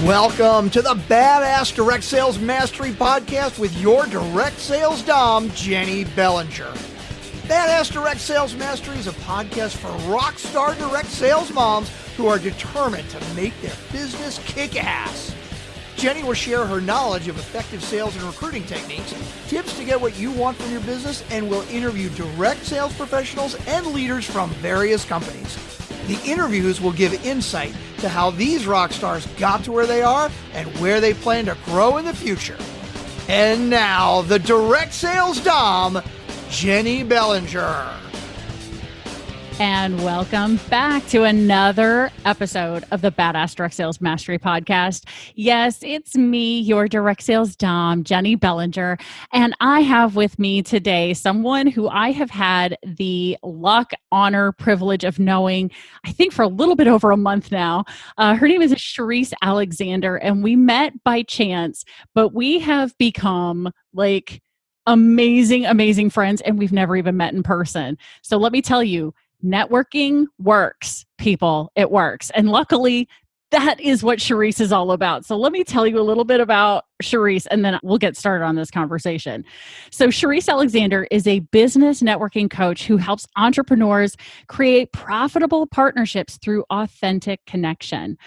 Welcome to the Badass Direct Sales Mastery Podcast with your direct sales dom, Jennie Bellinger. Badass Direct Sales Mastery is a podcast for rock star direct sales moms who are determined to make their business kick ass. Jennie will share her knowledge of effective sales and recruiting techniques, tips to get what you want from your business, and will interview direct sales professionals and leaders from various companies. The interviews will give insight to how these rock stars got to where they are and where they plan to grow in the future. And now, the direct sales dom, Jennie Bellinger. And welcome back to another episode of the Badass Direct Sales Mastery Podcast. Yes, it's me, your direct sales dom, Jennie Bellinger. And I have with me today someone who I have had the luck, honor, privilege of knowing, I think for a little bit over a month now. Her name is Shereese Alexander, and we met by chance, but we have become like amazing friends, and we've never even met in person. So let me tell you, networking works, people. It works. And luckily, that is what Shereese is all about. So let me tell you a little bit about Shereese, and then we'll get started on this conversation. So Shereese Alexander is a business networking coach who helps entrepreneurs create profitable partnerships through authentic connection.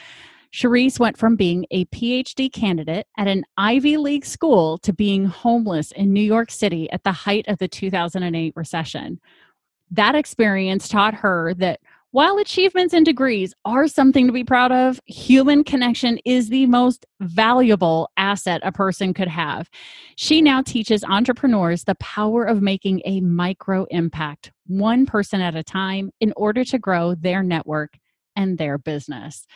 Shereese went from being a Ph.D. candidate at an Ivy League school to being homeless in New York City at the height of the 2008 recession. That experience taught her that while achievements and degrees are something to be proud of, human connection is the most valuable asset a person could have. She now teaches entrepreneurs the power of making a micro impact, one person at a time, in order to grow their network and their business.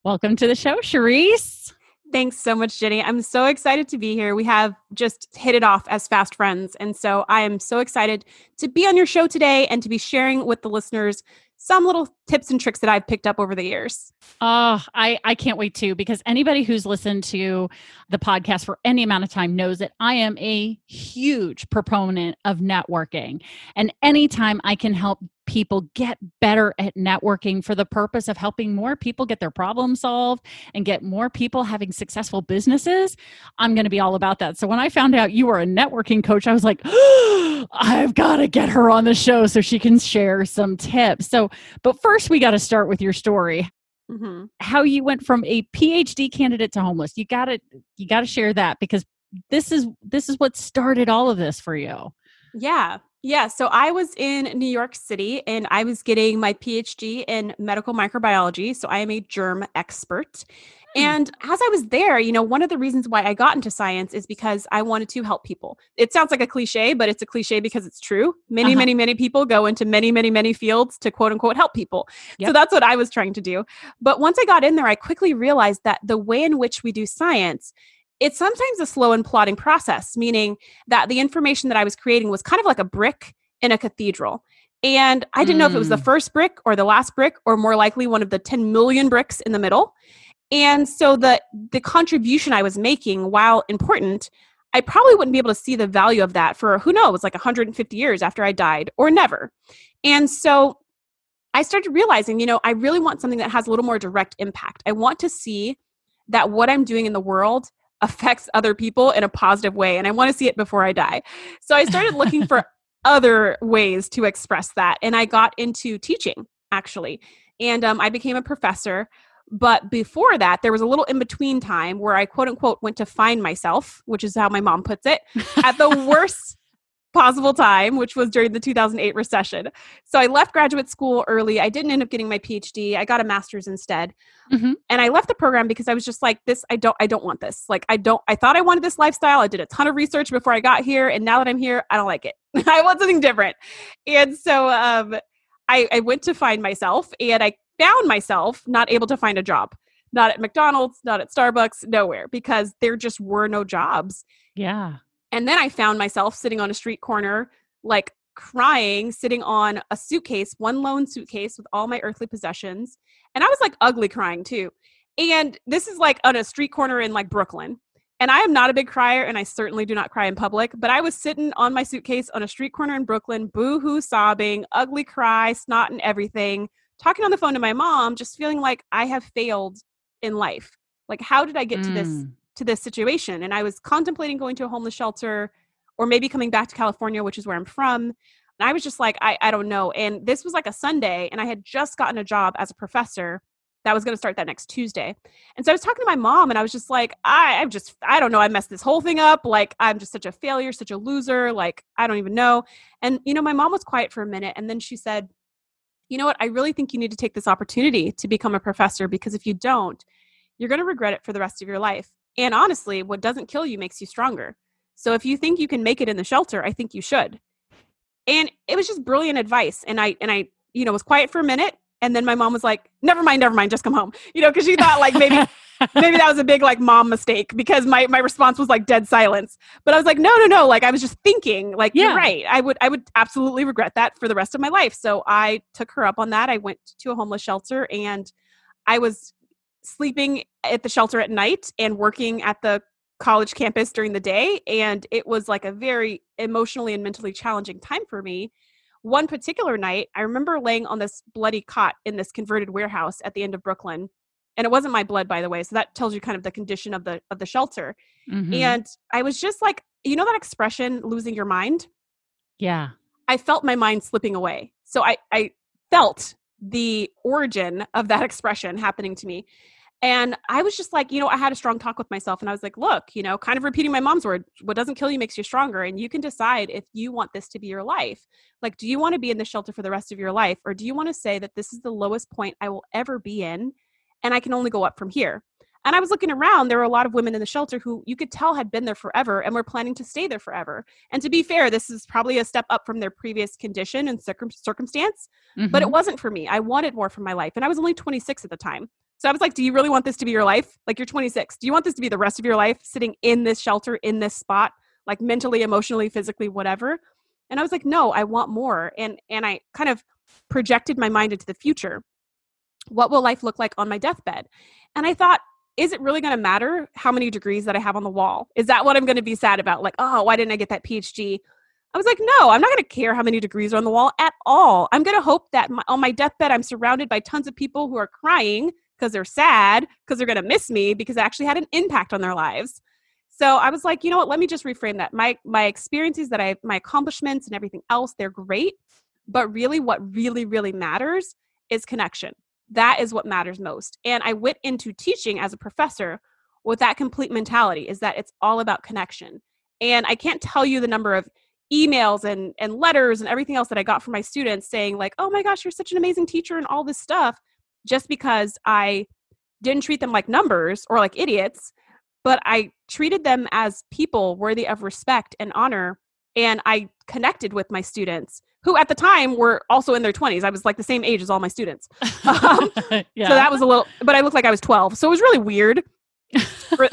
Welcome to the show, Shereese. Thanks so much, Jennie. I'm so excited to be here. We have just hit it off as fast friends. And so I am so excited to be on your show today and to be sharing with the listeners some little tips and tricks that I've picked up over the years. Oh, I can't wait to, because anybody who's listened to the podcast for any amount of time knows that I am a huge proponent of networking. And anytime I can help people get better at networking for the purpose of helping more people get their problems solved and get more people having successful businesses, I'm going to be all about that. So when I found out you were a networking coach, I was like, oh, I've got to get her on the show so she can share some tips. But first we got to start with your story. Mm-hmm. How you went from a PhD candidate to homeless. You got to share that, because this is what started all of this for you. Yeah. So I was in New York City and I was getting my PhD in medical microbiology. So I am a germ expert. And as I was there, one of the reasons why I got into science is because I wanted to help people. It sounds like a cliche, but it's a cliche because it's true. Many people go into many fields to quote unquote help people. Yep. So that's what I was trying to do. But once I got in there, I quickly realized that the way in which we do science, it's sometimes a slow and plodding process, meaning that the information that I was creating was kind of like a brick in a cathedral. And I didn't know if it was the first brick or the last brick, or more likely one of the 10 million bricks in the middle. And so the contribution I was making, while important, I probably wouldn't be able to see the value of that for, who knows, like 150 years after I died, or never. And so I started realizing, I really want something that has a little more direct impact. I want to see that what I'm doing in the world affects other people in a positive way. And I want to see it before I die. So I started looking for other ways to express that. And I got into teaching, actually. And I became a professor. But before that, there was a little in-between time where I, quote unquote, went to find myself, which is how my mom puts it, at the worst possible time, which was during the 2008 recession. So I left graduate school early. I didn't end up getting my PhD. I got a master's instead. Mm-hmm. And I left the program because I was just like, I don't want this. Like, I thought I wanted this lifestyle. I did a ton of research before I got here. And now that I'm here, I don't like it. I want something different. And so I went to find myself, and I found myself not able to find a job, not at McDonald's, not at Starbucks, nowhere, because there just were no jobs. Yeah. And then I found myself sitting on a street corner, like crying, sitting on a suitcase, one lone suitcase with all my earthly possessions. And I was like ugly crying too. And this is like on a street corner in like Brooklyn. And I am not a big crier, and I certainly do not cry in public, but I was sitting on my suitcase on a street corner in Brooklyn, boo-hoo sobbing, ugly cry, snot and everything, talking on the phone to my mom, just feeling like I have failed in life. Like, how did I get to this situation? And I was contemplating going to a homeless shelter or maybe coming back to California, which is where I'm from. And I was just like, I don't know. And this was like a Sunday, and I had just gotten a job as a professor that was going to start that next Tuesday. And so I was talking to my mom, and I was just like, I don't know. I messed this whole thing up. Like, I'm just such a failure, such a loser. Like, I don't even know. And, my mom was quiet for a minute. And then she said, you know what? I really think you need to take this opportunity to become a professor, because if you don't, you're going to regret it for the rest of your life. And honestly, what doesn't kill you makes you stronger. So if you think you can make it in the shelter, I think you should. And it was just brilliant advice. And I was quiet for a minute. And then my mom was like, never mind, just come home. Because she thought like maybe that was a big like mom mistake, because my response was like dead silence. But I was like, no. Like, I was just thinking, like, You're right. I would absolutely regret that for the rest of my life. So I took her up on that. I went to a homeless shelter, and I was sleeping at the shelter at night and working at the college campus during the day. And it was like a very emotionally and mentally challenging time for me. One particular night, I remember laying on this bloody cot in this converted warehouse at the end of Brooklyn. And it wasn't my blood, by the way. So that tells you kind of the condition of the shelter. Mm-hmm. And I was just like, that expression, losing your mind? Yeah. I felt my mind slipping away. So I felt the origin of that expression happening to me. And I was just like, I had a strong talk with myself, and I was like, look, kind of repeating my mom's word, what doesn't kill you makes you stronger. And you can decide if you want this to be your life. Like, do you want to be in the shelter for the rest of your life? Or do you want to say that this is the lowest point I will ever be in, and I can only go up from here? And I was looking around, there were a lot of women in the shelter who you could tell had been there forever and were planning to stay there forever. And to be fair, this is probably a step up from their previous condition and circumstance, but it wasn't for me. I wanted more from my life. And I was only 26 at the time. So I was like, do you really want this to be your life? Like, you're 26. Do you want this to be the rest of your life, sitting in this shelter, in this spot, like mentally, emotionally, physically, whatever? And I was like, no, I want more. And I kind of projected my mind into the future. What will life look like on my deathbed? And I thought, is it really going to matter how many degrees that I have on the wall? Is that what I'm going to be sad about? Like, oh, why didn't I get that Ph.D.? I was like, no, I'm not going to care how many degrees are on the wall at all. I'm going to hope that on my deathbed, I'm surrounded by tons of people who are crying because they're sad, because they're going to miss me, because I actually had an impact on their lives. So I was like, you know what, let me just reframe that. My experiences my accomplishments and everything else, they're great. But really what really, really matters is connection. That is what matters most. And I went into teaching as a professor with that complete mentality, is that it's all about connection. And I can't tell you the number of emails and letters and everything else that I got from my students saying like, oh my gosh, you're such an amazing teacher and all this stuff, just because I didn't treat them like numbers or like idiots, but I treated them as people worthy of respect and honor. And I connected with my students, who at the time were also in their 20s. I was like the same age as all my students. So that was but I looked like I was 12. So it was really weird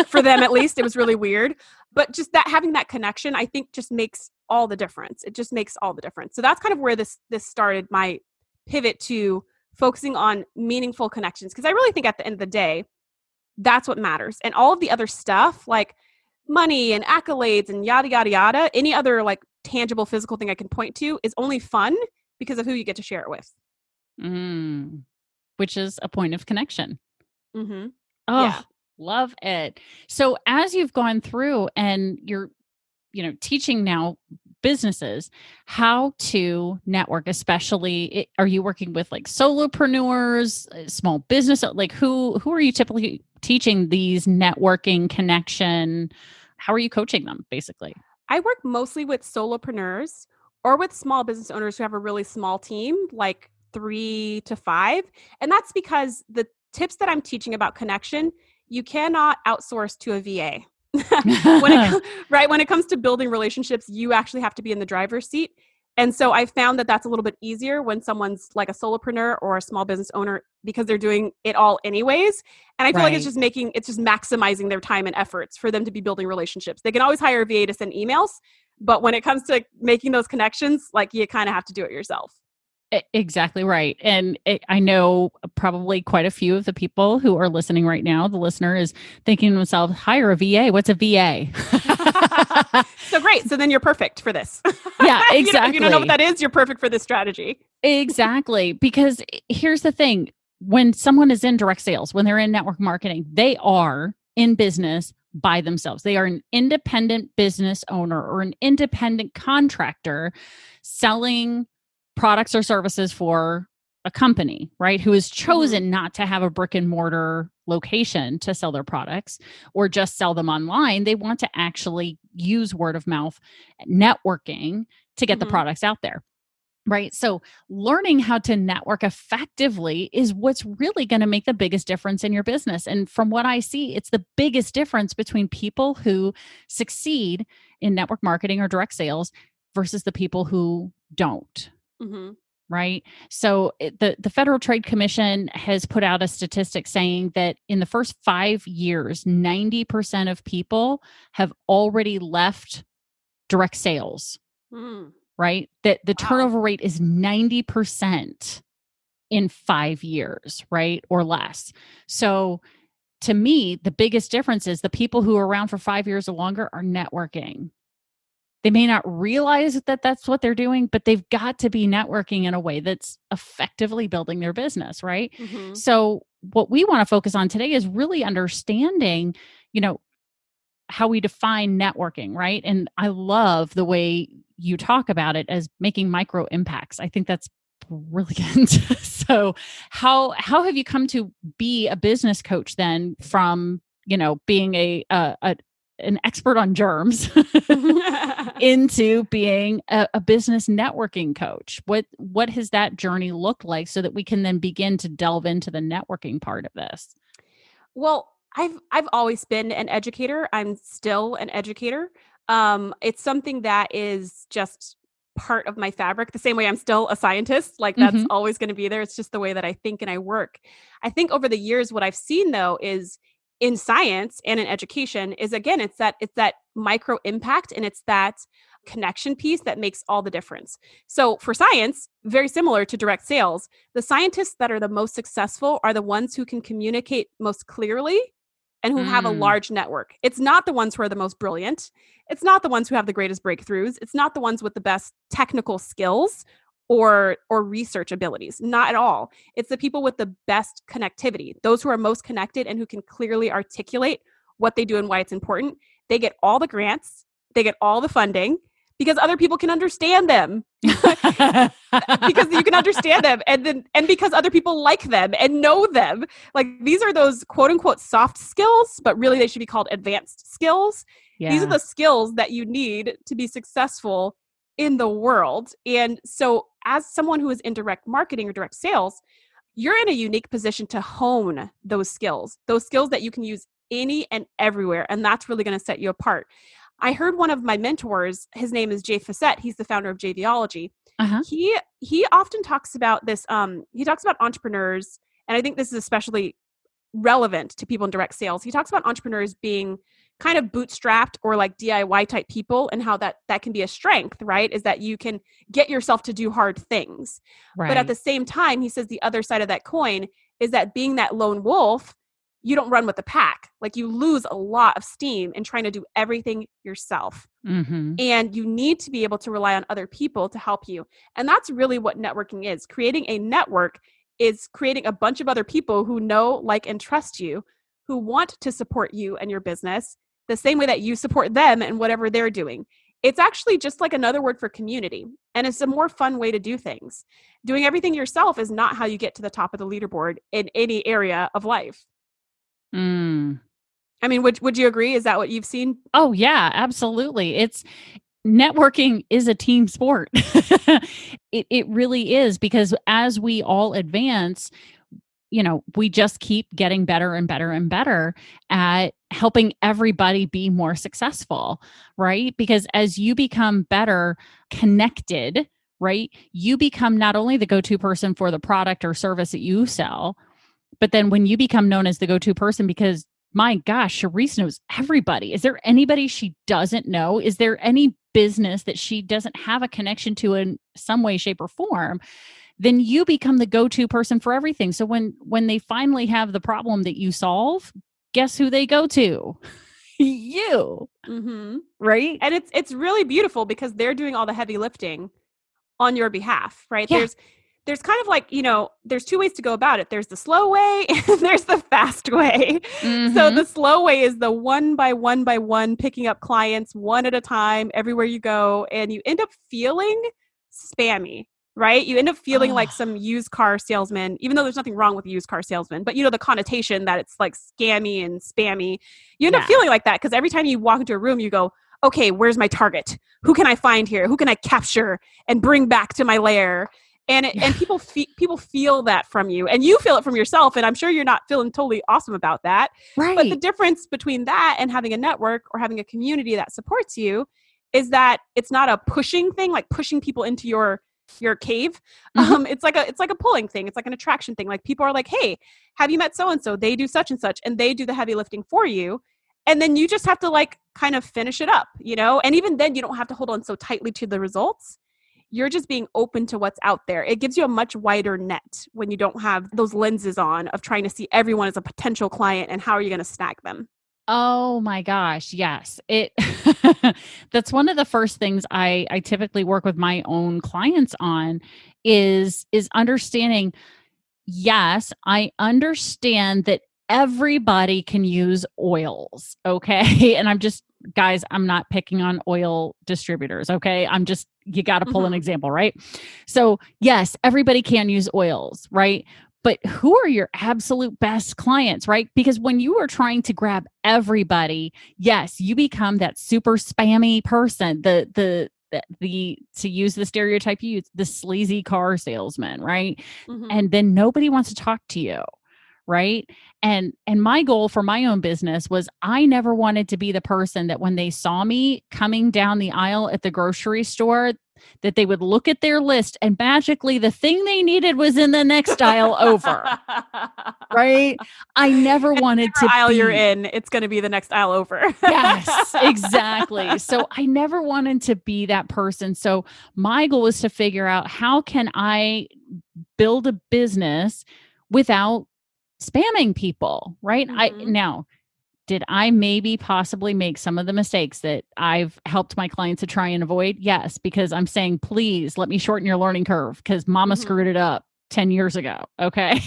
for them, at least. It was really weird. But just that, having that connection, I think just makes all the difference. It just makes all the difference. So that's kind of where this started, my pivot to focusing on meaningful connections. Because I really think at the end of the day, that's what matters. And all of the other stuff, like money and accolades and yada, yada, yada, any other like tangible physical thing I can point to, is only fun because of who you get to share it with. Which is a point of connection. Mm-hmm. Oh, yeah. Love it. So as you've gone through and you're, teaching now businesses how to network, especially, are you working with like solopreneurs, small business? Like who are you typically teaching these networking connection? How are you coaching them basically? I work mostly with solopreneurs or with small business owners who have a really small team, like 3 to 5. And that's because the tips that I'm teaching about connection, you cannot outsource to a VA. When it comes to building relationships, you actually have to be in the driver's seat. And so I found that that's a little bit easier when someone's like a solopreneur or a small business owner, because they're doing it all anyways. And I feel like it's just maximizing their time and efforts for them to be building relationships. They can always hire a VA to send emails, but when it comes to making those connections, like you kind of have to do it yourself. Exactly right. And I know probably quite a few of the people who are listening right now, the listener is thinking to themselves, hire a VA. What's a VA? So great. So then you're perfect for this. Yeah, exactly. If you don't know what that is, you're perfect for this strategy. Exactly. Because here's the thing. when someone is in direct sales, when they're in network marketing, they are in business by themselves. They are an independent business owner or an independent contractor selling products or services for a company, right? Who has chosen not to have a brick and mortar location to sell their products or just sell them online. They want to actually use word of mouth networking to get the products out there. Right. So learning how to network effectively is what's really going to make the biggest difference in your business. And from what I see, it's the biggest difference between people who succeed in network marketing or direct sales versus the people who don't. Right. So the Federal Trade Commission has put out a statistic saying that in the first 5 years, 90% of people have already left direct sales. Right? That the turnover rate is 90% in 5 years, right? Or less. So to me, the biggest difference is the people who are around for 5 years or longer are networking. They may not realize that that's what they're doing, but they've got to be networking in a way that's effectively building their business, right? So what we want to focus on today is really understanding, how we define networking, right? And I love the way you talk about it as making micro impacts. I think that's brilliant. So how have you come to be a business coach then from, being an expert on germs into being a business networking coach? What has that journey looked like so that we can then begin to delve into the networking part of this? Well, I've always been an educator. I'm still an educator. It's something that is just part of my fabric. The same way I'm still a scientist, like that's always going to be there. It's just the way that I think and I work. I think over the years, what I've seen though is in science and in education is again, it's that micro impact and it's that connection piece that makes all the difference. So for science, very similar to direct sales, the scientists that are the most successful are the ones who can communicate most clearly and who have a large network. It's not the ones who are the most brilliant. It's not the ones who have the greatest breakthroughs. It's not the ones with the best technical skills or research abilities. Not at all. It's the people with the best connectivity, those who are most connected and who can clearly articulate what they do and why it's important. They get all the grants, they get all the funding because other people can understand them. Because you can understand them and because other people like them and know them. Like these are those quote unquote soft skills, but really they should be called advanced skills. Yeah. These are the skills that you need to be successful in the world. And so as someone who is in direct marketing or direct sales, you're in a unique position to hone those skills that you can use any and everywhere. And that's really going to set you apart. I heard one of my mentors, his name is Jay Facette. He's the founder of JVology. He often talks about this. He talks about entrepreneurs, and I think this is especially relevant to people in direct sales. He talks about entrepreneurs being kind of bootstrapped or like DIY type people and how that can be a strength, right? Is that you can get yourself to do hard things. Right. But at the same time, he says the other side of that coin is that being that lone wolf, you don't run with the pack. Like you lose a lot of steam in trying to do everything yourself. And you need to be able to rely on other people to help you. And that's really what networking is. Creating a network is creating a bunch of other people who know, like, and trust you, who want to support you and your business the same way that you support them and whatever they're doing. It's actually just like another word for community. And it's a more fun way to do things. Doing everything yourself is not how you get to the top of the leaderboard in any area of life. I mean, would you agree? Is that what you've seen? Oh yeah, absolutely. Networking is a team sport. It really is, because as we all advance, we just keep getting better and better and better at helping everybody be more successful, right? Because as you become better connected, right, you become not only the go-to person for the product or service that you sell, but then when you become known as the go-to person, because my gosh, Shereese knows everybody. Is there anybody she doesn't know? Is there any business that she doesn't have a connection to in some way, shape, or form? Then you become the go-to person for everything. So when they finally have the problem that you solve, guess who they go to? You. Right? And it's really beautiful because they're doing all the heavy lifting on your behalf, right? Yeah. there's kind of like, there's two ways to go about it. There's the slow way and there's the fast way. Mm-hmm. So the slow way is the one by one, picking up clients one at a time everywhere you go. And you end up feeling spammy, right? You end up feeling like some used car salesman, even though there's nothing wrong with a used car salesman, but the connotation that it's like scammy and spammy. You end up feeling like that because every time you walk into a room, you go, okay, where's my target? Who can I find here? Who can I capture and bring back to my lair? And people feel that from you, and you feel it from yourself. And I'm sure you're not feeling totally awesome about that. Right. But the difference between that and having a network or having a community that supports you is that it's not a pushing thing, like pushing people into your cave. Mm-hmm. It's like a pulling thing. It's like an attraction thing. Like people are like, hey, have you met so-and-so? They do such and such, and they do the heavy lifting for you. And then you just have to like kind of finish it up, and even then you don't have to hold on so tightly to the results. You're just being open to what's out there. It gives you a much wider net when you don't have those lenses on of trying to see everyone as a potential client and how are you going to snag them. Oh my gosh. Yes. That's one of the first things I typically work with my own clients on is understanding. Yes, I understand that everybody can use oils. Okay. And guys, I'm not picking on oil distributors. Okay. You got to pull an example, right? So yes, everybody can use oils, right? But who are your absolute best clients, right? Because when you are trying to grab everybody, yes, you become that super spammy person, to use the stereotype you use, the sleazy car salesman, right? Mm-hmm. And then nobody wants to talk to you. Right. And my goal for my own business was I never wanted to be the person that when they saw me coming down the aisle at the grocery store, that they would look at their list and magically the thing they needed was in the next aisle over. Right. I never wanted to aisle be. You're in, it's going to be the next aisle over. Yes, exactly. So I never wanted to be that person. So my goal was to figure out how can I build a business without spamming people, right? Mm-hmm. Did I maybe possibly make some of the mistakes that I've helped my clients to try and avoid? Yes, because I'm saying, please let me shorten your learning curve because mama screwed it up 10 years ago. Okay.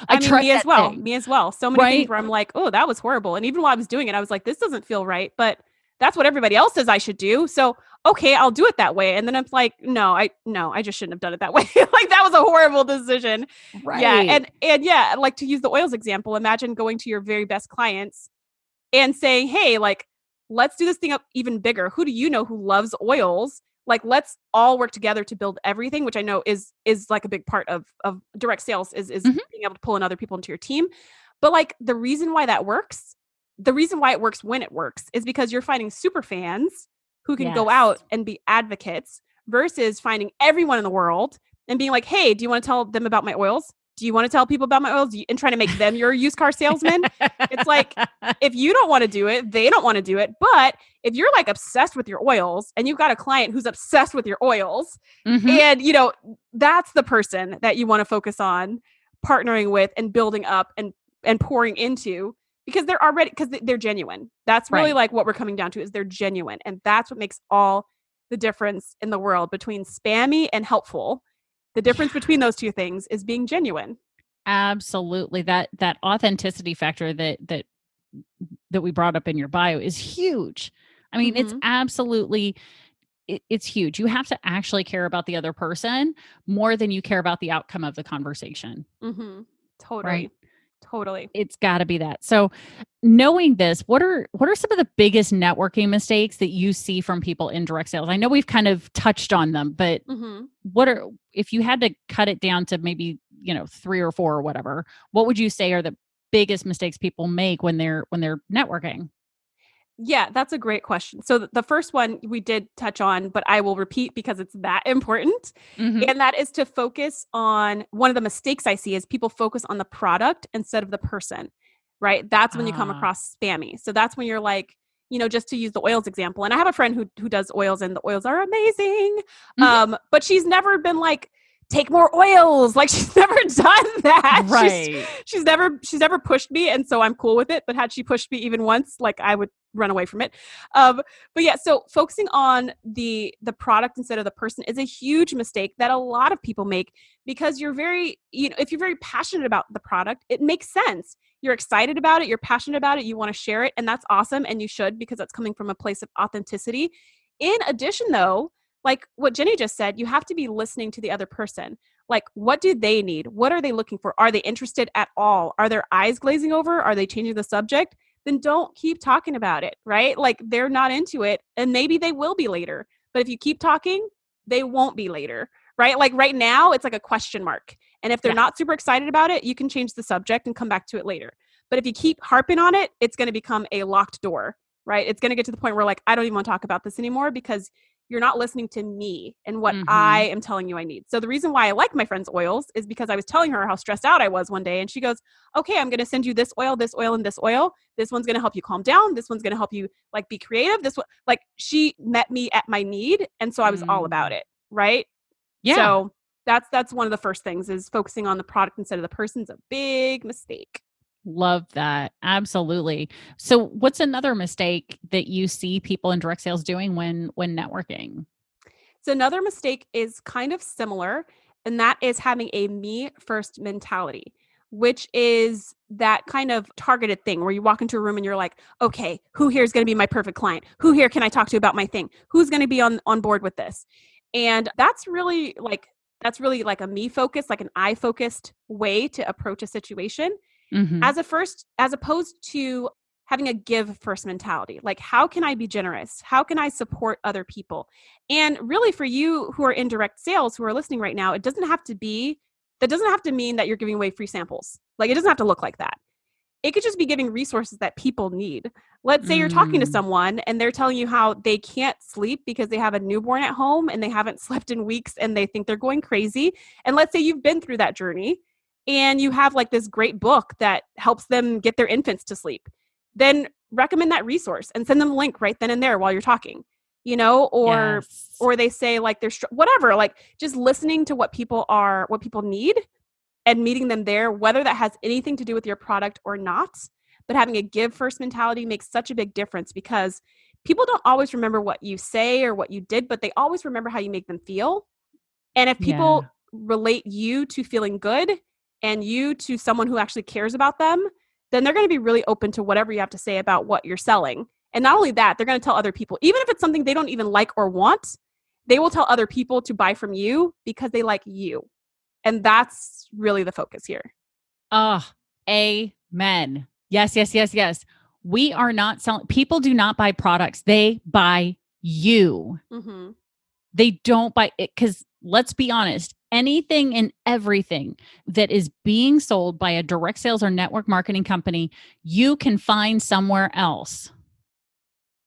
I mean, me as well. Thing. Me as well. So many things where I'm like, oh, that was horrible. And even while I was doing it, I was like, this doesn't feel right, but that's what everybody else says I should do. So, okay, I'll do it that way. And then I'm like, no, I just shouldn't have done it that way. Like that was a horrible decision. Right. Yeah. And yeah, like to use the oils example, imagine going to your very best clients and saying, hey, like, let's do this thing up even bigger. Who do you know who loves oils? Like, let's all work together to build everything, which I know is like a big part of direct sales is being able to pull in other people into your team. But like the reason why it works when it works is because you're finding super fans who can go out and be advocates versus finding everyone in the world and being like, hey, do you want to tell them about my oils? Do you want to tell people about my oils and trying to make them your used car salesman? It's like, if you don't want to do it, they don't want to do it. But if you're like obsessed with your oils and you've got a client who's obsessed with your oils and, that's the person that you want to focus on partnering with and building up and pouring into because they're genuine. That's really like what we're coming down to is they're genuine. And that's what makes all the difference in the world between spammy and helpful. The difference between those two things is being genuine. Absolutely. That authenticity factor that we brought up in your bio is huge. I mean, it's absolutely, it's huge. You have to actually care about the other person more than you care about the outcome of the conversation. Mm-hmm. Totally. Right? Totally. It's got to be that. So knowing this, what are some of the biggest networking mistakes that you see from people in direct sales? I know we've kind of touched on them, but if you had to cut it down to maybe, 3 or 4 or whatever, what would you say are the biggest mistakes people make when they're networking? Yeah, that's a great question. So the first one we did touch on, but I will repeat because it's that important. And that is to focus on one of the mistakes I see is people focus on the product instead of the person, right? That's when you come across spammy. So that's when you're like, just to use the oils example. And I have a friend who does oils and the oils are amazing. But she's never been like take more oils. Like she's never done that. Right. She's never pushed me. And so I'm cool with it. But had she pushed me even once, like I would run away from it. But yeah, so focusing on the product instead of the person is a huge mistake that a lot of people make, because you're very, if you're very passionate about the product, it makes sense. You're excited about it. You're passionate about it. You want to share it. And that's awesome. And you should, because that's coming from a place of authenticity. In addition, though, like what Jennie just said, you have to be listening to the other person. Like, what do they need? What are they looking for? Are they interested at all? Are their eyes glazing over? Are they changing the subject? Then don't keep talking about it, right? Like they're not into it, and maybe they will be later. But if you keep talking, they won't be later, right? Like right now, it's like a question mark. And if they're not super excited about it, you can change the subject and come back to it later. But if you keep harping on it, it's going to become a locked door, right? It's going to get to the point where like, I don't even want to talk about this anymore, because you're not listening to me and what I am telling you I need. So the reason why I like my friend's oils is because I was telling her how stressed out I was one day. And she goes, okay, I'm going to send you this oil, and this oil. This one's going to help you calm down. This one's going to help you like be creative. This one, like she met me at my need. And so I was all about it. Right. Yeah. So that's one of the first things, is focusing on the product instead of the person's a big mistake. Love that. Absolutely. So what's another mistake that you see people in direct sales doing when networking? So another mistake is kind of similar, and that is having a me first mentality, which is that kind of targeted thing where you walk into a room and you're like, okay, who here is going to be my perfect client? Who here can I talk to about my thing? Who's going to be on board with this? And that's really like a me focused, like an I focused way to approach a situation. As opposed to having a give first mentality. Like, how can I be generous? How can I support other people? And really, for you who are in direct sales, who are listening right now, that doesn't have to mean that you're giving away free samples. Like, it doesn't have to look like that. It could just be giving resources that people need. Let's say you're talking to someone and they're telling you how they can't sleep because they have a newborn at home and they haven't slept in weeks and they think they're going crazy. And let's say you've been through that journey and you have like this great book that helps them get their infants to sleep. Then recommend that resource and send them a link right then and there while you're talking, or they say like they're whatever, like just listening to what people need and meeting them there, whether that has anything to do with your product or not. But having a give first mentality makes such a big difference, because people don't always remember what you say or what you did, but they always remember how you make them feel. And if people relate you to feeling good and you to someone who actually cares about them, then they're going to be really open to whatever you have to say about what you're selling. And not only that, they're going to tell other people, even if it's something they don't even like or want, they will tell other people to buy from you because they like you. And that's really the focus here. Amen. Yes. We are not selling. People do not buy products. They buy you. They don't buy it, because let's be honest, anything and everything that is being sold by a direct sales or network marketing company, you can find somewhere else.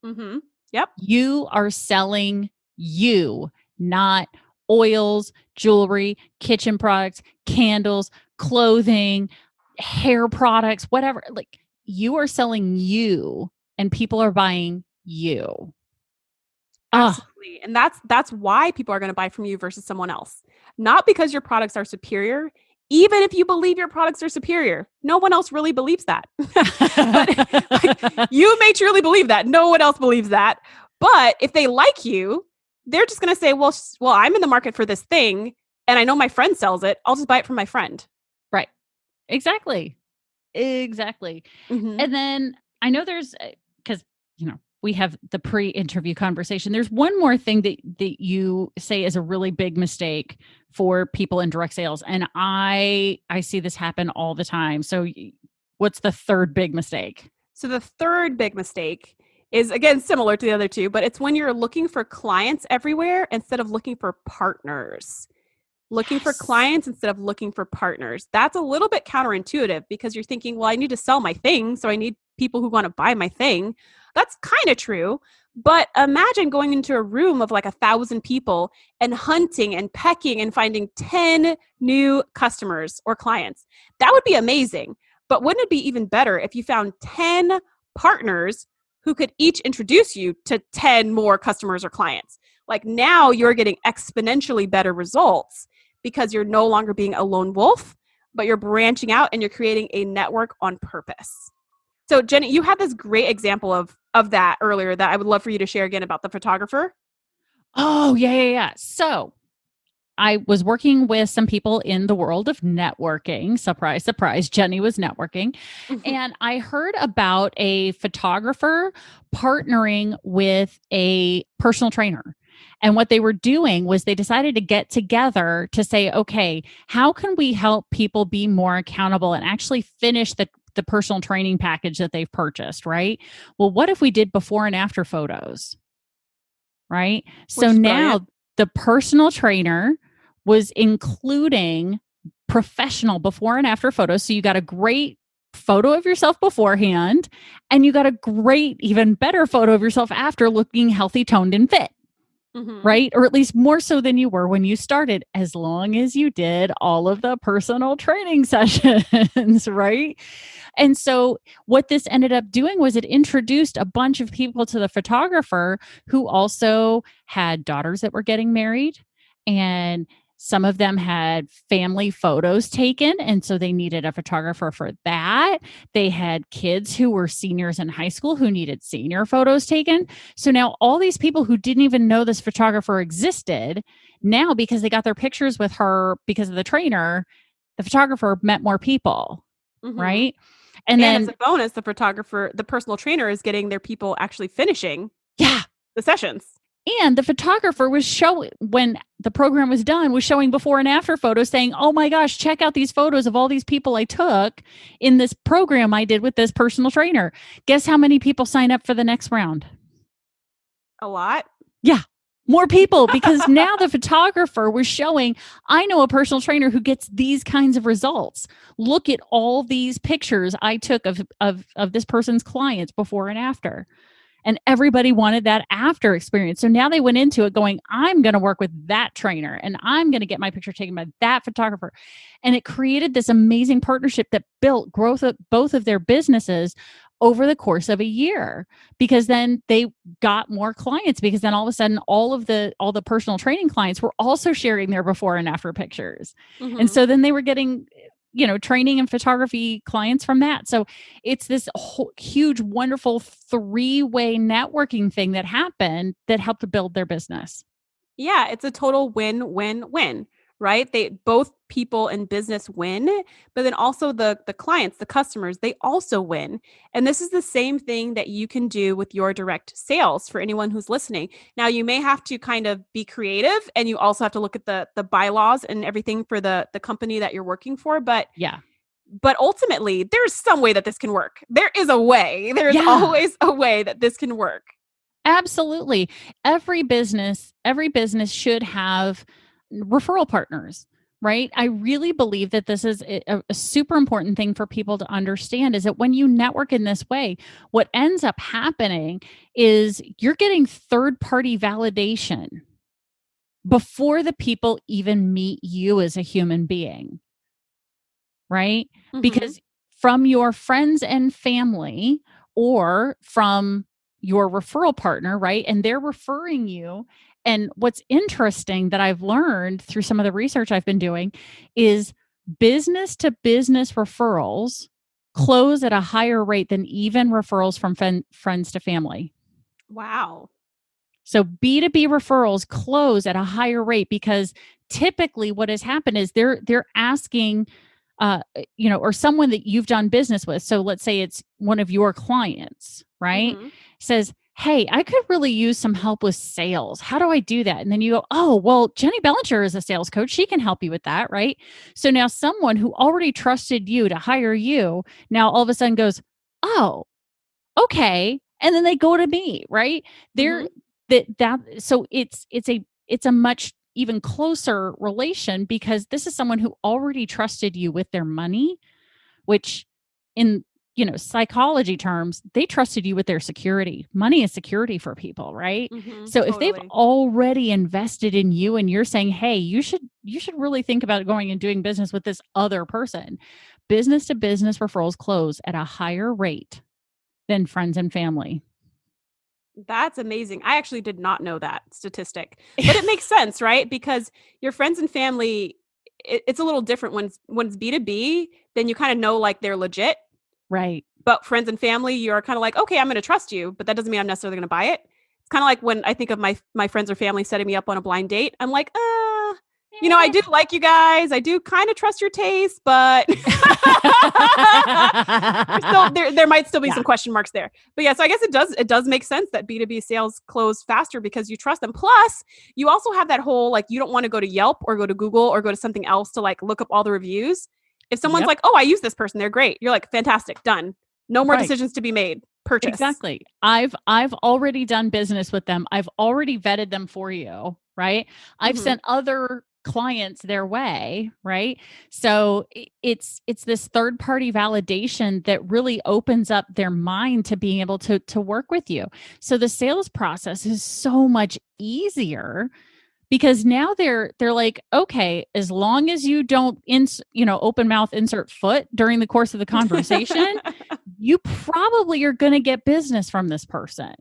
Yep. You are selling you, not oils, jewelry, kitchen products, candles, clothing, hair products, whatever. Like, you are selling you, and people are buying you. Absolutely. And that's why people are going to buy from you versus someone else. Not because your products are superior. Even if you believe your products are superior, no one else really believes that. But, you may truly believe that. No one else believes that. But if they like you, they're just going to say, well, I'm in the market for this thing and I know my friend sells it. I'll just buy it from my friend. Right. Exactly. And then I know there's, because, we have the pre-interview conversation. There's one more thing that you say is a really big mistake for people in direct sales. And I see this happen all the time. So what's the third big mistake? So the third big mistake is, again, similar to the other two, but it's when you're looking for clients everywhere instead of looking for partners. Looking for clients instead of looking for partners. That's a little bit counterintuitive, because you're thinking, well, I need to sell my thing, so I need people who want to buy my thing. That's kind of true. But imagine going into a room of like 1,000 people and hunting and pecking and finding 10 new customers or clients. That would be amazing. But wouldn't it be even better if you found 10 partners who could each introduce you to 10 more customers or clients? Like, now you're getting exponentially better results, because you're no longer being a lone wolf, but you're branching out and you're creating a network on purpose. So Jenny, you had this great example of that earlier that I would love for you to share again about the photographer. Oh, yeah. So I was working with some people in the world of networking. Surprise, surprise. Jenny was networking. And I heard about a photographer partnering with a personal trainer. And what they were doing was they decided to get together to say, okay, how can we help people be more accountable and actually finish the personal training package that they've purchased, right? Well, what if we did before and after photos? Right? So now the personal trainer was including professional before and after photos. So you got a great photo of yourself beforehand, and you got a great, even better photo of yourself after, looking healthy, toned, and fit. Right? Or at least more so than you were when you started, as long as you did all of the personal training sessions, right? And so what this ended up doing was it introduced a bunch of people to the photographer who also had daughters that were getting married, and some of them had family photos taken, and so they needed a photographer for that. They had kids who were seniors in high school who needed senior photos taken. So now all these people who didn't even know this photographer existed, now because they got their pictures with her because of the trainer, the photographer met more people, right? And then as a bonus, the photographer, the personal trainer, is getting their people actually finishing the sessions. And the photographer was showing, when the program was done, was showing before and after photos saying, oh my gosh, check out these photos of all these people I took in this program I did with this personal trainer. Guess how many people sign up for the next round? A lot. Yeah. More people, because now the photographer was showing, I know a personal trainer who gets these kinds of results. Look at all these pictures I took of this person's clients before and after. And everybody wanted that after experience. So now they went into it going, I'm going to work with that trainer, and I'm going to get my picture taken by that photographer. And it created this amazing partnership that built growth of both of their businesses over the course of a year, because then they got more clients, because then all of a sudden all the personal training clients were also sharing their before and after pictures. And so then they were getting training and photography clients from that. So it's this whole, huge, wonderful three-way networking thing that happened that helped to build their business. Yeah, it's a total win-win-win, right? They both people in business win, but then also the clients, the customers, they also win. And this is the same thing that you can do with your direct sales for anyone who's listening. Now, you may have to kind of be creative, and you also have to look at the bylaws and everything for the company that you're working for. But ultimately, there's some way that this can work. There is a way. There's always a way that this can work. Absolutely. Every business should have referral partners, right? I really believe that this is a super important thing for people to understand, is that when you network in this way, what ends up happening is you're getting third-party validation before the people even meet you as a human being, right? Because from your friends and family, or from your referral partner, right? And they're referring you. And what's interesting that I've learned through some of the research I've been doing is business to business referrals close at a higher rate than even referrals from friends to family. Wow. So B2B referrals close at a higher rate, because typically what has happened is they're asking, or someone that you've done business with. So let's say it's one of your clients, right? Says, hey, I could really use some help with sales. How do I do that? And then you go, oh, well, Jennie Bellinger is a sales coach. She can help you with that, right? So now someone who already trusted you to hire you now all of a sudden goes, oh, okay. And then they go to me, right? So it's a much even closer relation, because this is someone who already trusted you with their money, which in psychology terms, they trusted you with their security. Money is security for people, right? So if they've already invested in you, and you're saying, hey, you should really think about going and doing business with this other person, business to business referrals close at a higher rate than friends and family. That's amazing. I actually did not know that statistic, but it makes sense, right? Because your friends and family, it's a little different when it's B2B, then you kind of know like they're legit. Right. But friends and family, you're kind of like, okay, I'm going to trust you, but that doesn't mean I'm necessarily going to buy it. It's kind of like when I think of my friends or family setting me up on a blind date. I'm like, I do like you guys. I do kind of trust your taste, but there might still be some question marks there. But yeah, so I guess it does make sense that B2B sales close faster because you trust them. Plus, you also have that whole, like, you don't want to go to Yelp or go to Google or go to something else to like look up all the reviews. If someone's like, oh, I use this person, they're great. You're like, fantastic, done. No more decisions to be made. Purchase. Exactly. I've already done business with them. I've already vetted them for you, right? I've sent other clients their way, right? So it's this third party validation that really opens up their mind to being able to work with you. So the sales process is so much easier because now they're like, okay, as long as you don't open mouth insert foot during the course of the conversation, you probably are going to get business from this person,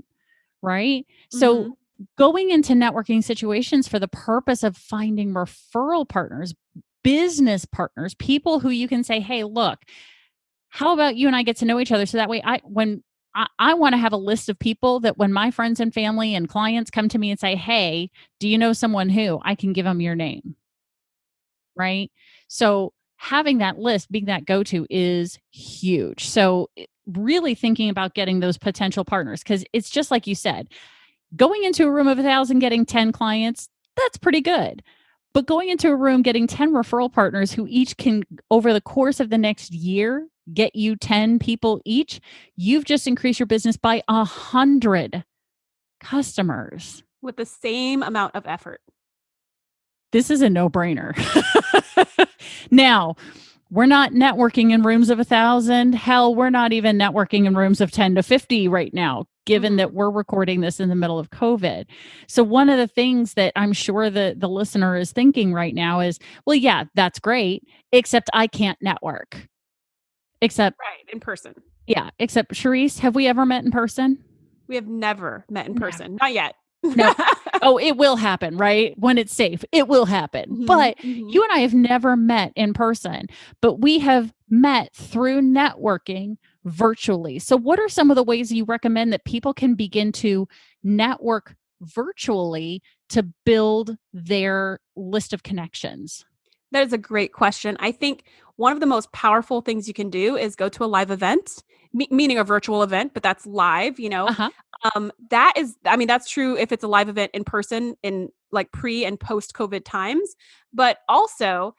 right? So going into networking situations for the purpose of finding referral partners, business partners, people who you can say, hey, look, how about you and I get to know each other? So that way I want to have a list of people that when my friends and family and clients come to me and say, hey, do you know someone who, I can give them your name, right? So having that list, being that go-to is huge. So really thinking about getting those potential partners, because it's just like you said, going into a room of 1,000, getting 10 clients, that's pretty good. But going into a room, getting 10 referral partners who each can, over the course of the next year, get you 10 people each, you've just increased your business by 100 customers. With the same amount of effort. This is a no-brainer. Now, we're not networking in rooms of 1,000. Hell, we're not even networking in rooms of 10 to 50 right now, given that we're recording this in the middle of COVID. So one of the things that I'm sure the listener is thinking right now is, well, yeah, that's great, except I can't network. Except in person. Yeah. Except Shereese, have we ever met in person? We have never met in person. Not yet. No. Oh, it will happen, right? When it's safe, it will happen. But you and I have never met in person, but we have met through networking virtually. So what are some of the ways you recommend that people can begin to network virtually to build their list of connections? That is a great question. I think one of the most powerful things you can do is go to a live event, meaning a virtual event, but that's live, that's true if it's a live event in person in like pre and post COVID times, but also,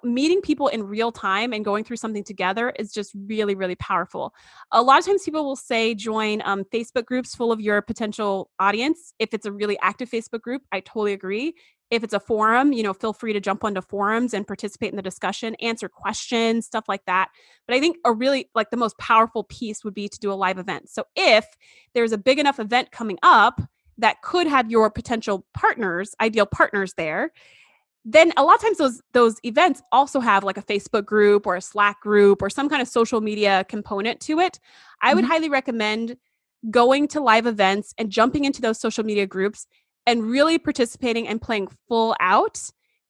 meeting people in real time and going through something together is just really, really powerful. A lot of times people will say join Facebook groups full of your potential audience. If it's a really active Facebook group, I totally agree. If it's a forum, feel free to jump onto forums and participate in the discussion, answer questions, stuff like that. But I think a really the most powerful piece would be to do a live event. So if there's a big enough event coming up that could have your potential partners, ideal partners there, then a lot of times those events also have like a Facebook group or a Slack group or some kind of social media component to it. I would highly recommend going to live events and jumping into those social media groups and really participating and playing full out.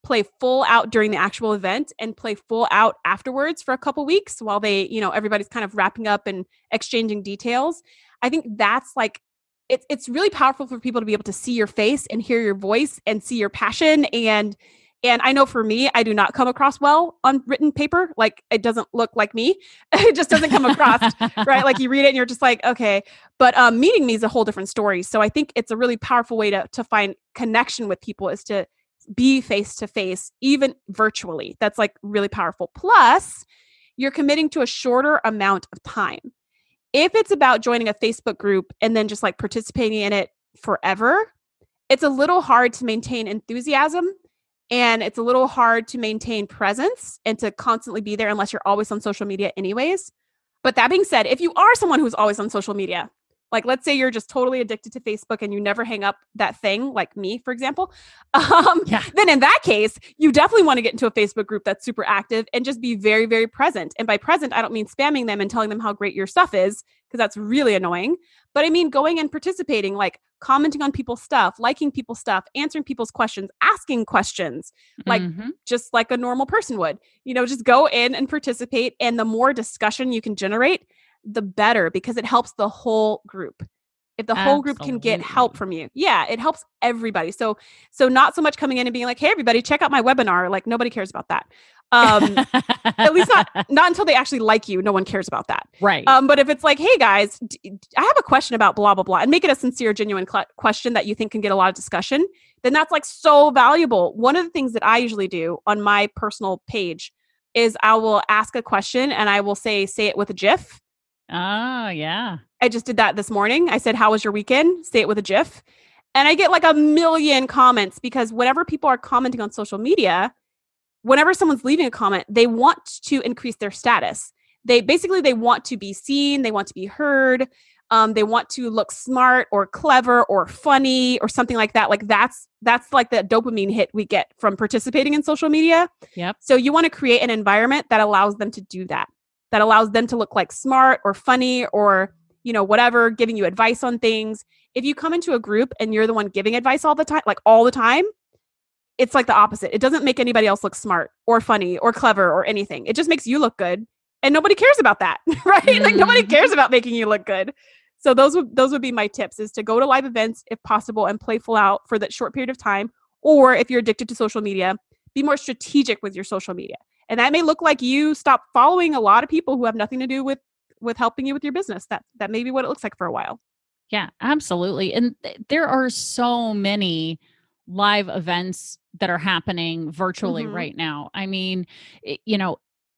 Play full out during the actual event and play full out afterwards for a couple weeks while they, everybody's kind of wrapping up and exchanging details. I think that's it's really powerful for people to be able to see your face and hear your voice and see your passion. And I know for me, I do not come across well on written paper. Like, it doesn't look like me. It just doesn't come across, right? Like, you read it and you're just like, okay. But meeting me is a whole different story. So I think it's a really powerful way to find connection with people is to be face-to-face, even virtually. That's really powerful. Plus, you're committing to a shorter amount of time. If it's about joining a Facebook group and then just participating in it forever, it's a little hard to maintain enthusiasm. And it's a little hard to maintain presence and to constantly be there unless you're always on social media anyways. But that being said, if you are someone who's always on social media, Like, let's say you're just totally addicted to Facebook and you never hang up that thing, like me, for example. Then in that case, you definitely want to get into a Facebook group that's super active and just be very, very present. And by present, I don't mean spamming them and telling them how great your stuff is, because that's really annoying. But I mean going and participating, like commenting on people's stuff, liking people's stuff, answering people's questions, asking questions, like just like a normal person would. Just go in and participate. And the more discussion you can generate, the better, because it helps the whole group. If the whole group can get help from you, it helps everybody. So not so much coming in and being like, hey, everybody, check out my webinar. Like, nobody cares about that. At least not until they actually like you. No one cares about that. Right. But if it's like, hey guys, I have a question about blah, blah, blah, and make it a sincere, genuine question that you think can get a lot of discussion, then that's like so valuable. One of the things that I usually do on my personal page is I will ask a question and I will say it with a GIF. Oh, yeah. I just did that this morning. I said, how was your weekend? Say it with a GIF. And I get like a million comments, because whenever people are commenting on social media, whenever someone's leaving a comment, they want to increase their status. They want to be seen. They want to be heard. They want to look smart or clever or funny or something like that. Like that's like the dopamine hit we get from participating in social media. Yep. So you want to create an environment that allows them to do that allows them to look like smart or funny or, whatever, giving you advice on things. If you come into a group and you're the one giving advice all the time, it's like the opposite. It doesn't make anybody else look smart or funny or clever or anything. It just makes you look good. And nobody cares about that, right? Like nobody cares about making you look good. So those would be my tips, is to go to live events if possible and play full out for that short period of time. Or if you're addicted to social media, be more strategic with your social media. And that may look like you stop following a lot of people who have nothing to do with helping you with your business. That may be what it looks like for a while. Yeah, absolutely. And there are so many live events that are happening virtually right now. I mean,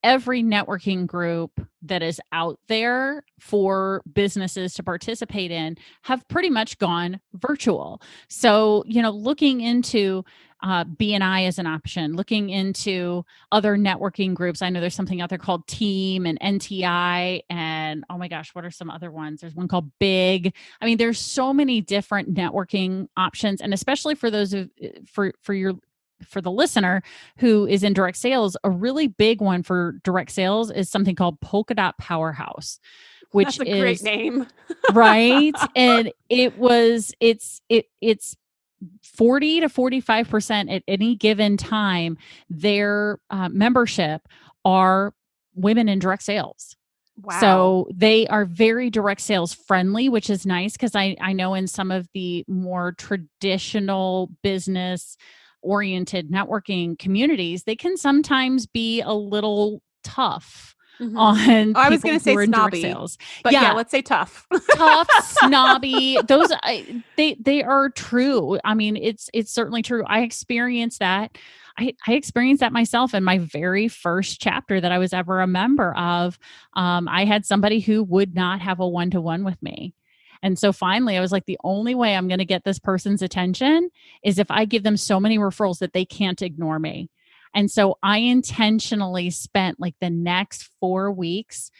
every networking group that is out there for businesses to participate in have pretty much gone virtual. So, looking into BNI as an option, looking into other networking groups. I know there's something out there called Team and NTI, and oh my gosh, what are some other ones? There's one called Big. I mean, there's so many different networking options, and especially for those for the listener who is in direct sales, a really big one for direct sales is something called Polka Dot Powerhouse, which That's a great name. Right. And it's 40 to 45% at any given time, their membership are women in direct sales. Wow. So they are very direct sales friendly, which is nice, because I know in some of the more traditional business oriented networking communities, they can sometimes be a little tough on I was going to say snobby sales. But yeah, let's say tough. Tough, snobby. Those they are true. I mean, it's certainly true. I experienced that. I experienced that myself in my very first chapter that I was ever a member of. I had somebody who would not have a one-to-one with me. And so finally I was like, the only way I'm going to get this person's attention is if I give them so many referrals that they can't ignore me. And so I intentionally spent like the next 4 weeks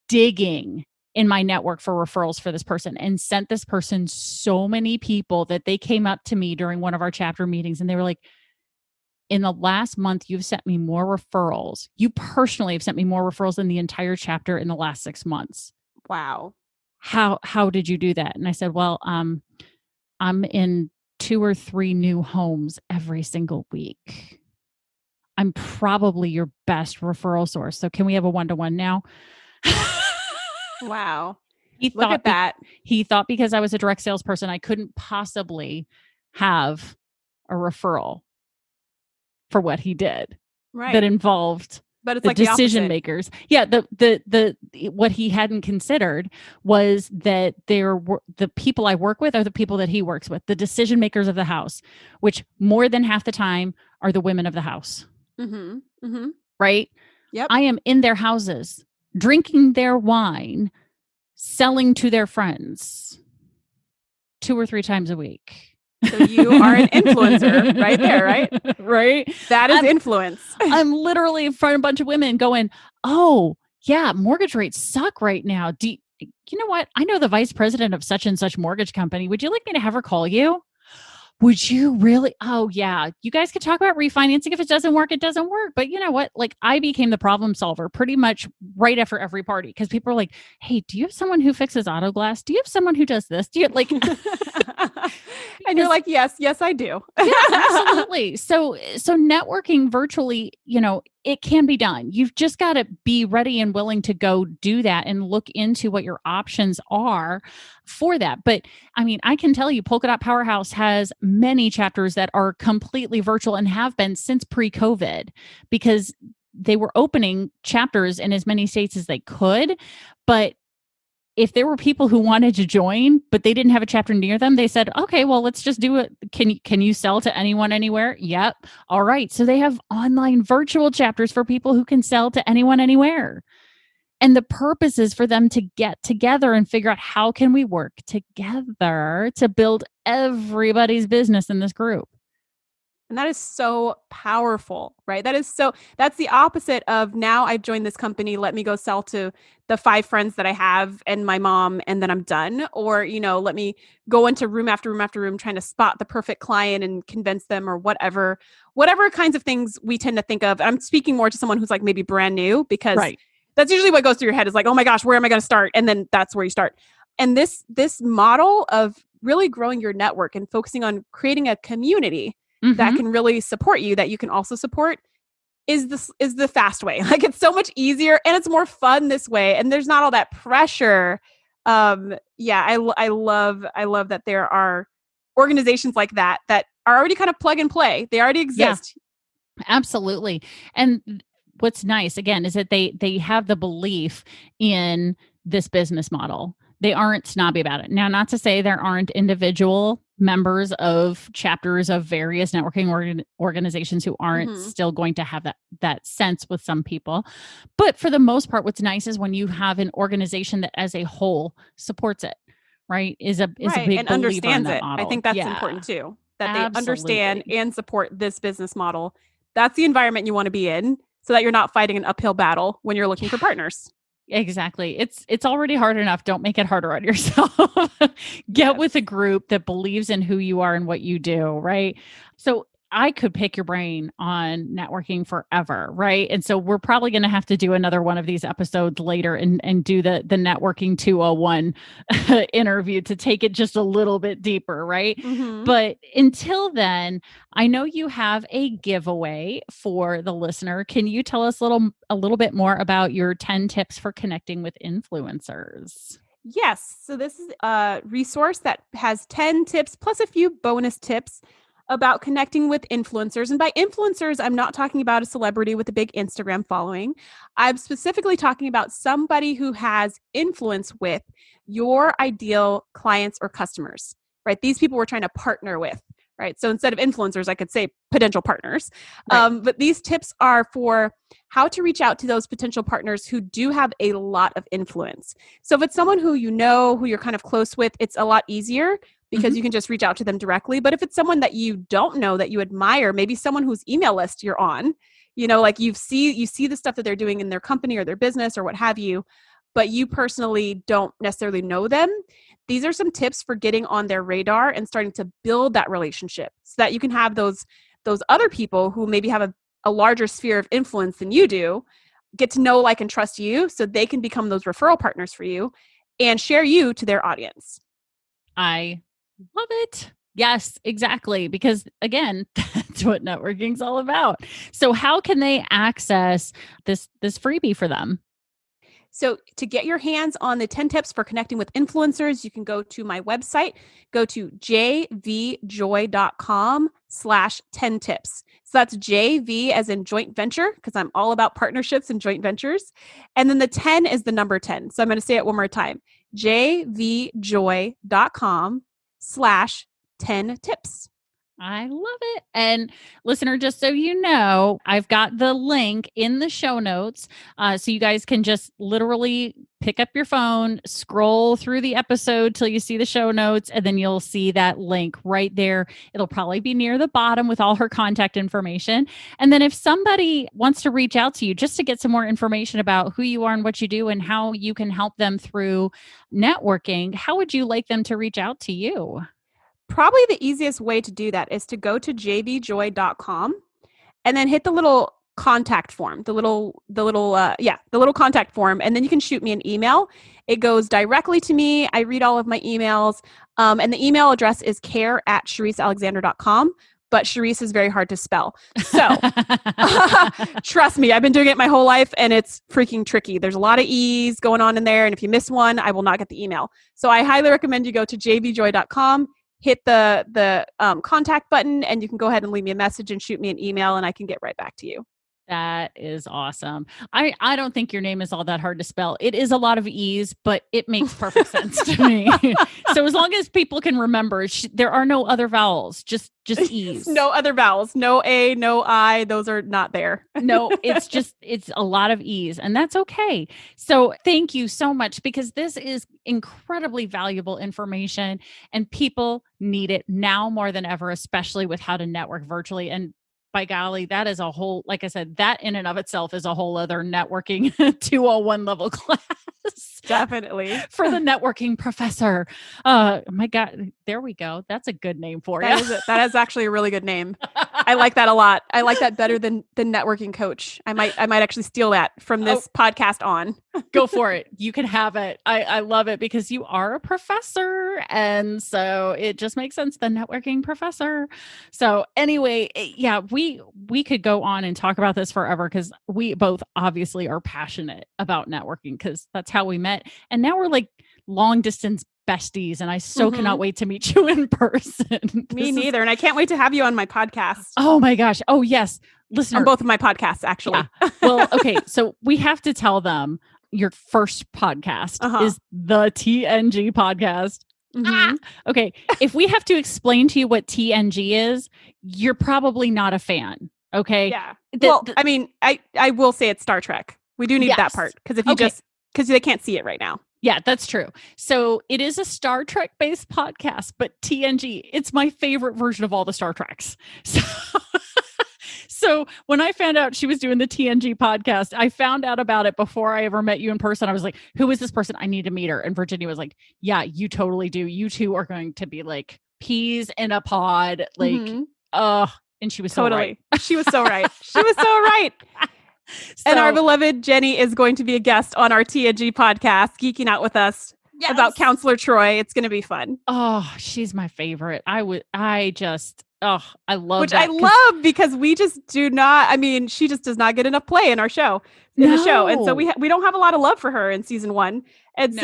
digging in my network for referrals for this person, and sent this person so many people that they came up to me during one of our chapter meetings and they were like, in the last month, you've sent me more referrals. You personally have sent me more referrals than the entire chapter in the last 6 months. Wow. How did you do that? And I said, well, I'm in 2 or 3 new homes every single week. I'm probably your best referral source. So can we have a one-to-one now? Wow. Look at that. He thought because I was a direct salesperson, I couldn't possibly have a referral for what he did. Right. That involved but it's the like decision the makers. Yeah. The what he hadn't considered was that the people I work with are the people that he works with, the decision makers of the house, which more than half the time are the women of the house. Mm-hmm. Mm-hmm. Right? Yep. I am in their houses, drinking their wine, selling to their friends 2 or 3 times a week. So you are an influencer right there, right? Right. That is influence. I'm literally in front of a bunch of women going, oh, yeah, mortgage rates suck right now. you know what? I know the vice president of such and such mortgage company. Would you like me to have her call you? Would you really? Oh, yeah. You guys could talk about refinancing. If it doesn't work, it doesn't work. But you know what? Like, I became the problem solver pretty much right after every party because people are like, hey, do you have someone who fixes auto glass? Do you have someone who does this? Do you like, And you're like, yes, I do. yeah, absolutely. So networking virtually, it can be done. You've just got to be ready and willing to go do that and look into what your options are for that. But I mean, I can tell you Polka Dot Powerhouse has many chapters that are completely virtual and have been since pre-COVID because they were opening chapters in as many states as they could. But if there were people who wanted to join, but they didn't have a chapter near them, they said, okay, well, let's just do it. Can you sell to anyone, anywhere? Yep. All right. So they have online virtual chapters for people who can sell to anyone, anywhere. And the purpose is for them to get together and figure out how can we work together to build everybody's business in this group. And that is so powerful, right? That's the opposite of now I've joined this company. Let me go sell to the 5 friends that I have and my mom, and then I'm done. Or, let me go into room after room after room trying to spot the perfect client and convince them or whatever kinds of things we tend to think of. I'm speaking more to someone who's like maybe brand new because that's usually what goes through your head is like, oh my gosh, where am I going to start? And then that's where you start. And this model of really growing your network and focusing on creating a community that can really support you, that you can also support is the fast way. Like it's so much easier and it's more fun this way. And there's not all that pressure. I love that there are organizations like that are already kind of plug and play. They already exist. Yeah, absolutely. And what's nice again, is that they have the belief in this business model. They aren't snobby about it. Now, not to say there aren't individual members of chapters of various networking organizations who aren't still going to have that sense with some people. But for the most part, what's nice is when you have an organization that as a whole supports it, right? Is a big and understands it. Model. I think that's important too, that Absolutely. They understand and support this business model. That's the environment you want to be in so that you're not fighting an uphill battle when you're looking for partners. Exactly. It's already hard enough. Don't make it harder on yourself. Get with a group that believes in who you are and what you do, right? So I could pick your brain on networking forever, right? And so we're probably going to have to do another one of these episodes later and do the networking 201 interview to take it just a little bit deeper, right? But until then, I know you have a giveaway for the listener. Can you tell us a little bit more about your 10 tips for connecting with influencers? Yes. So this is a resource that has 10 tips plus a few bonus tips about connecting with influencers. And by influencers, I'm not talking about a celebrity with a big Instagram following. I'm specifically talking about somebody who has influence with your ideal clients or customers, right? These people we're trying to partner with, right? So instead of influencers, I could say potential partners. Right. But these tips are for how to reach out to those potential partners who do have a lot of influence. So if it's someone who who you're kind of close with, it's a lot easier because you can just reach out to them directly. But if it's someone that you don't know, that you admire, maybe someone whose email list you're on, like you see the stuff that they're doing in their company or their business or what have you, but you personally don't necessarily know them. These are some tips for getting on their radar and starting to build that relationship so that you can have those other people who maybe have a larger sphere of influence than you do, get to know, like, and trust you so they can become those referral partners for you and share you to their audience. I love it. Yes, exactly. Because again, that's what networking's all about. So how can they access this freebie for them? So to get your hands on the 10 tips for connecting with influencers, you can go to my website, go to jvjoy.com/10 tips. So that's JV as in joint venture, because I'm all about partnerships and joint ventures. And then the 10 is the number 10. So I'm going to say it one more time, jvjoy.com/10 tips. I love it. And listener, just so you know, I've got the link in the show notes. So you guys can just literally pick up your phone, scroll through the episode till you see the show notes, and then you'll see that link right there. It'll probably be near the bottom with all her contact information. And then if somebody wants to reach out to you just to get some more information about who you are and what you do and how you can help them through networking, how would you like them to reach out to you? Probably the easiest way to do that is to go to jvjoy.com and then hit the little contact form, the little contact form. And then you can shoot me an email. It goes directly to me. I read all of my emails. And the email address is care@shereesealexander.com. But Shereese is very hard to spell. So trust me, I've been doing it my whole life and it's freaking tricky. There's a lot of E's going on in there. And if you miss one, I will not get the email. So I highly recommend you go to jvjoy.com, hit the contact button, and you can go ahead and leave me a message and shoot me an email and I can get right back to you. That is awesome. I don't think your name is all that hard to spell. It is a lot of E's, but it makes perfect sense to me. So as long as people can remember, there are no other vowels, just E's. No other vowels, no A, no I. Those are not there. No, it's a lot of E's, and that's okay. So thank you so much, because this is incredibly valuable information and people need it now more than ever, especially with how to network virtually. And by golly, that is a whole, like I said, that in and of itself is a whole other networking 201 level class. Definitely. For the networking professor. My God, there we go. That's a good name for you. That is actually a really good name. I like that a lot. I like that better than networking coach. I might actually steal that from this podcast on. Go for it. You can have it. I love it because you are a professor. And so it just makes sense. The networking professor. So anyway, yeah, we could go on and talk about this forever because we both obviously are passionate about networking because that's how we met. And now we're like long distance besties. And I so cannot wait to meet you in person. Me neither. And I can't wait to have you on my podcast. Oh my gosh. Oh yes. Listener. On both of my podcasts, actually. Yeah. Well, okay. So we have to tell them your first podcast is the TNG podcast. Okay. If we have to explain to you what TNG is, you're probably not a fan. Okay. Yeah. I mean, I will say it's Star Trek. We do need that part because because they can't see it right now. Yeah, that's true. So it is a Star Trek based podcast, but TNG, it's my favorite version of all the Star Treks. So when I found out she was doing the TNG podcast, I found out about it before I ever met you in person. I was like, who is this person? I need to meet her. And Virginia was like, yeah, you totally do. You two are going to be like peas in a pod. Like, and she was so right. She was so right. She was so right. And our beloved Jenny is going to be a guest on our TNG podcast, geeking out with us about Counselor Troy. It's going to be fun. Oh, she's my favorite. I love Which that. I love because we just do not, I mean, she just does not get enough play in our show, the show. And so we don't have a lot of love for her in season 1. And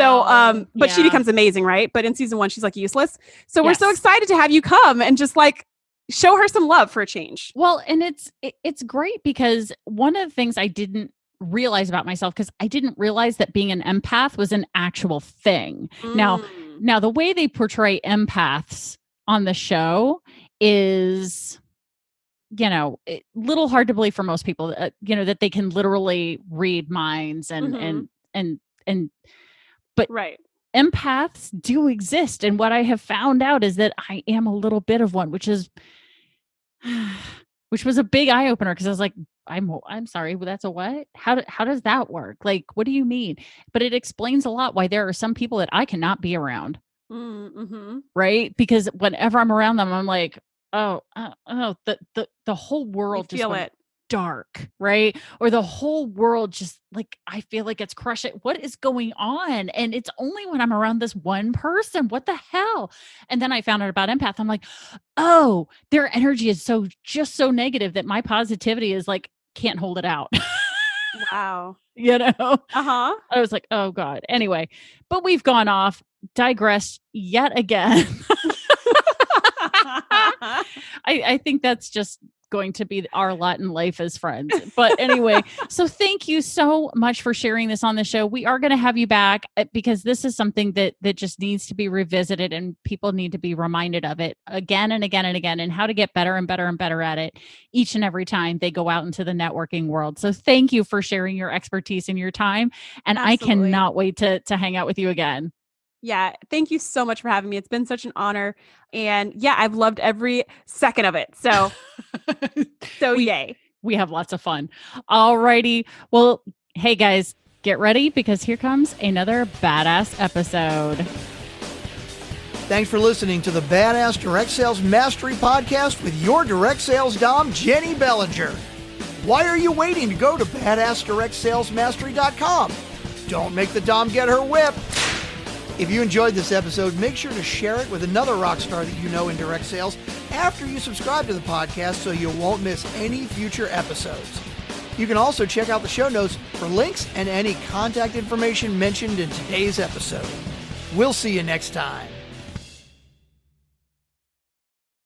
but she becomes amazing, right? But in season 1, she's like useless. So we're so excited to have you come and just like show her some love for a change. Well, and it's great because one of the things I didn't realize about myself, because I didn't realize that being an empath was an actual thing. Now the way they portray empaths on the show is, a little hard to believe for most people, that they can literally read minds but empaths do exist. And what I have found out is that I am a little bit of one, which was a big eye opener because I was like, I'm sorry, that's a what? How does that work? Like, what do you mean? But it explains a lot why there are some people that I cannot be around. Right? Because whenever I'm around them, I'm like, the whole world just went dark, right? Or the whole world just like, I feel like it's crushing. What is going on? And it's only when I'm around this one person. What the hell? And then I found out about empath. I'm like, oh, their energy is so negative that my positivity is like, can't hold it out. Wow. I was like, oh God. Anyway, but we've gone off, digressed yet again. I think that's just going to be our lot in life as friends. But anyway, so thank you so much for sharing this on the show. We are going to have you back because this is something that just needs to be revisited, and people need to be reminded of it again and again and again, and how to get better and better and better at it each and every time they go out into the networking world. So thank you for sharing your expertise and your time. And Absolutely. I cannot wait to hang out with you again. Yeah. Thank you so much for having me. It's been such an honor. And yeah, I've loved every second of it. So, yay. We have lots of fun. All righty. Well, hey guys, get ready because here comes another badass episode. Thanks for listening to the Badass Direct Sales Mastery Podcast with your direct sales dom, Jennie Bellinger. Why are you waiting to go to badassdirectsalesmastery.com? Don't make the dom get her whip. If you enjoyed this episode, make sure to share it with another rock star that you know in direct sales after you subscribe to the podcast so you won't miss any future episodes. You can also check out the show notes for links and any contact information mentioned in today's episode. We'll see you next time.